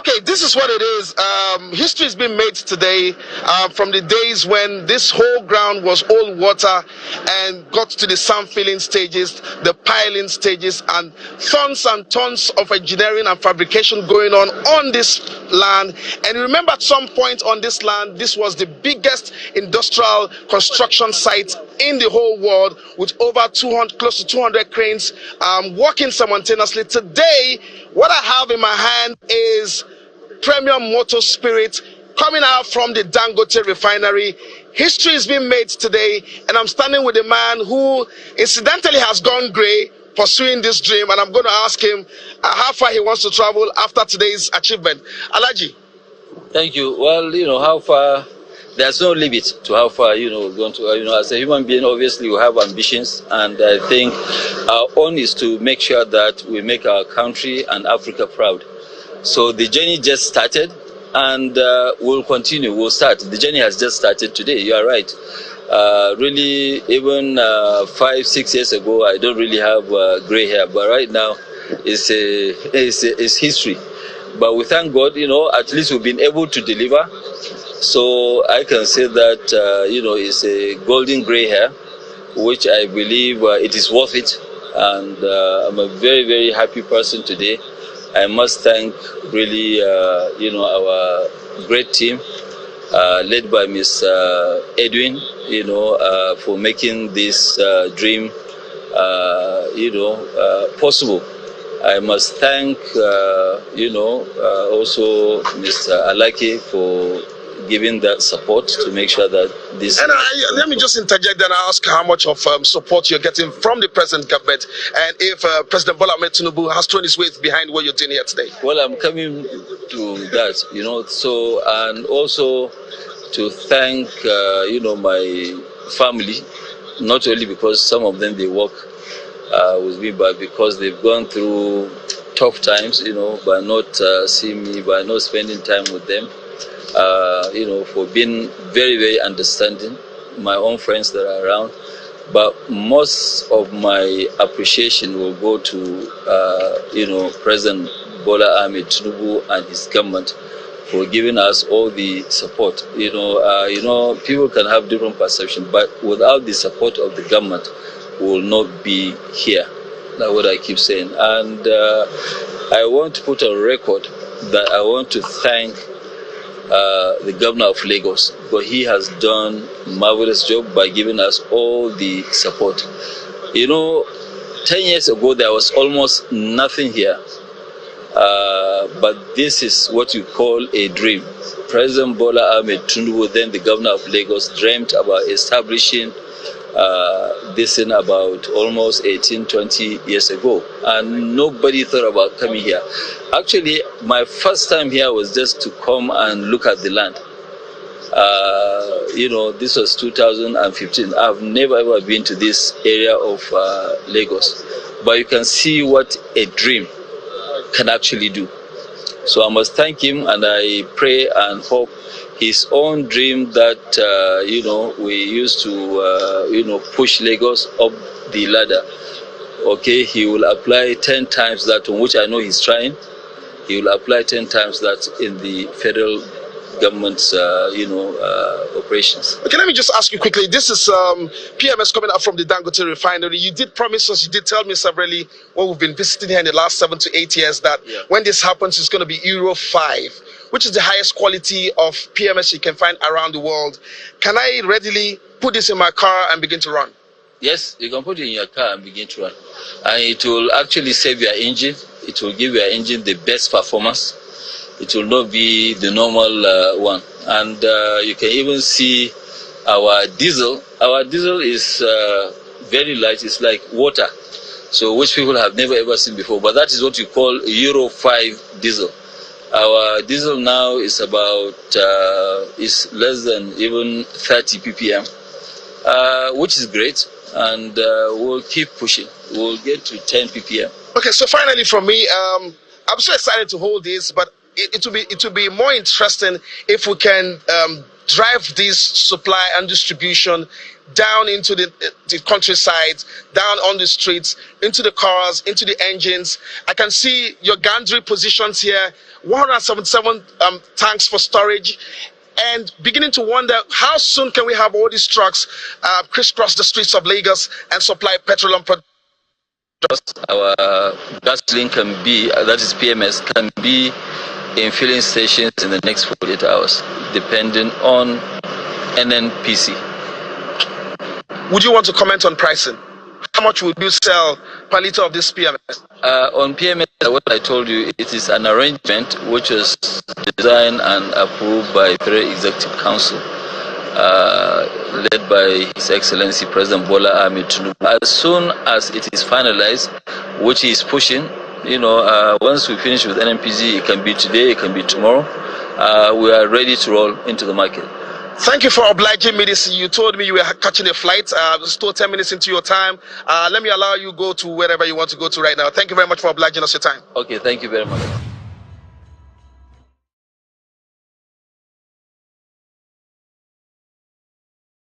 Okay, this is what it is. History has been made today from the days when this whole ground was all water and got to the sand filling stages, the piling stages, and tons of engineering and fabrication going on this land. And remember, at some point on this land, this was the biggest industrial construction site in the whole world, with over 200, close to 200 cranes working simultaneously. Today, what I have in my hand is premium motor spirit coming out from the Dangote refinery. History is being made today, and I'm standing with a man who incidentally has gone grey pursuing this dream, and I'm going to ask him how far he wants to travel after today's achievement. Alhaji. Thank you. Well, how far, there's no limit to how far, we're going to, as a human being, obviously we have ambitions, and I think our own is to make sure that we make our country and Africa proud. So the journey just started, and we'll continue, we'll start. The journey has just started today, you are right. Really, even 5-6 years ago, I don't really have gray hair, but right now, it's history. But we thank God, at least we've been able to deliver. So I can say that, it's a golden gray hair, which I believe it is worth it. And I'm a very, very happy person today. I must thank really, our great team, led by Ms. Edwin, for making this dream, possible. I must thank, also Mr. Alake for giving that support to make sure that this... And let me just interject and ask how much of support you're getting from the present government, and if President Bola Ahmed Tinubu has thrown his weight behind what you're doing here today. Well, I'm coming to that, so, and also to thank, my family, not only because some of them, they work with me, but because they've gone through tough times, by not seeing me, by not spending time with them. For being very, very understanding, my own friends that are around. But most of my appreciation will go to, President Bola Ahmed Tinubu and his government for giving us all the support. People can have different perceptions, but without the support of the government, we will not be here. That's what I keep saying. And I want to put on record that I want to thank the governor of Lagos, but he has done a marvelous job by giving us all the support. 10 years ago, there was almost nothing here. But this is what you call a dream. President Bola Ahmed Tinubu, then the governor of Lagos, dreamt about establishing this in about almost 18-20 years ago, and nobody thought about coming here. Actually, my first time here was just to come and look at the land. This was 2015. I've never ever been to this area of Lagos, but you can see what a dream can actually do. So I must thank him, and I pray and hope his own dream that, we used to, push Lagos up the ladder. Okay, he will apply 10 times that, on which I know he's trying. He will apply 10 times that in the federal government's, operations. Okay, let me just ask you quickly. This is PMS coming out from the Dangote refinery. You did promise us, you did tell me severally when we've been visiting here in the last 7 to 8 years that when this happens, it's going to be Euro 5, which is the highest quality of PMS you can find around the world. Can I readily put this in my car and begin to run? Yes, you can put it in your car and begin to run. And it will actually save your engine. It will give your engine the best performance. It will not be the normal one. And you can even see our diesel. Our diesel is very light. It's like water, so which people have never ever seen before. But that is what you call Euro 5 diesel. Our diesel now is about is less than even 30 ppm, which is great, and we'll keep pushing. We'll get to 10 ppm. Okay, so finally from me, I'm so excited to hold this, but it will be more interesting if we can drive this supply and distribution down into the countryside, down on the streets, into the cars, into the engines. I can see your gantry positions here, 177 tanks for storage, and beginning to wonder how soon can we have all these trucks crisscross the streets of Lagos and supply petroleum products. Our gasoline can be, that is PMS, can be in filling stations in the next 48 hours, depending on NNPC. Would you want to comment on pricing? How much would you sell per liter of this PMS? On PMS, what I told you, it is an arrangement which was designed and approved by Federal Executive Council, led by His Excellency President Bola Ahmed Tinubu. As soon as it is finalized, which he is pushing, once we finish with NNPC, it can be today, it can be tomorrow, we are ready to roll into the market. Thank you for obliging me this. You told me you were catching a flight. Still 10 minutes into your time. Let me allow you go to wherever you want to go to right now. Thank you very much for obliging us your time. Okay, thank you very much.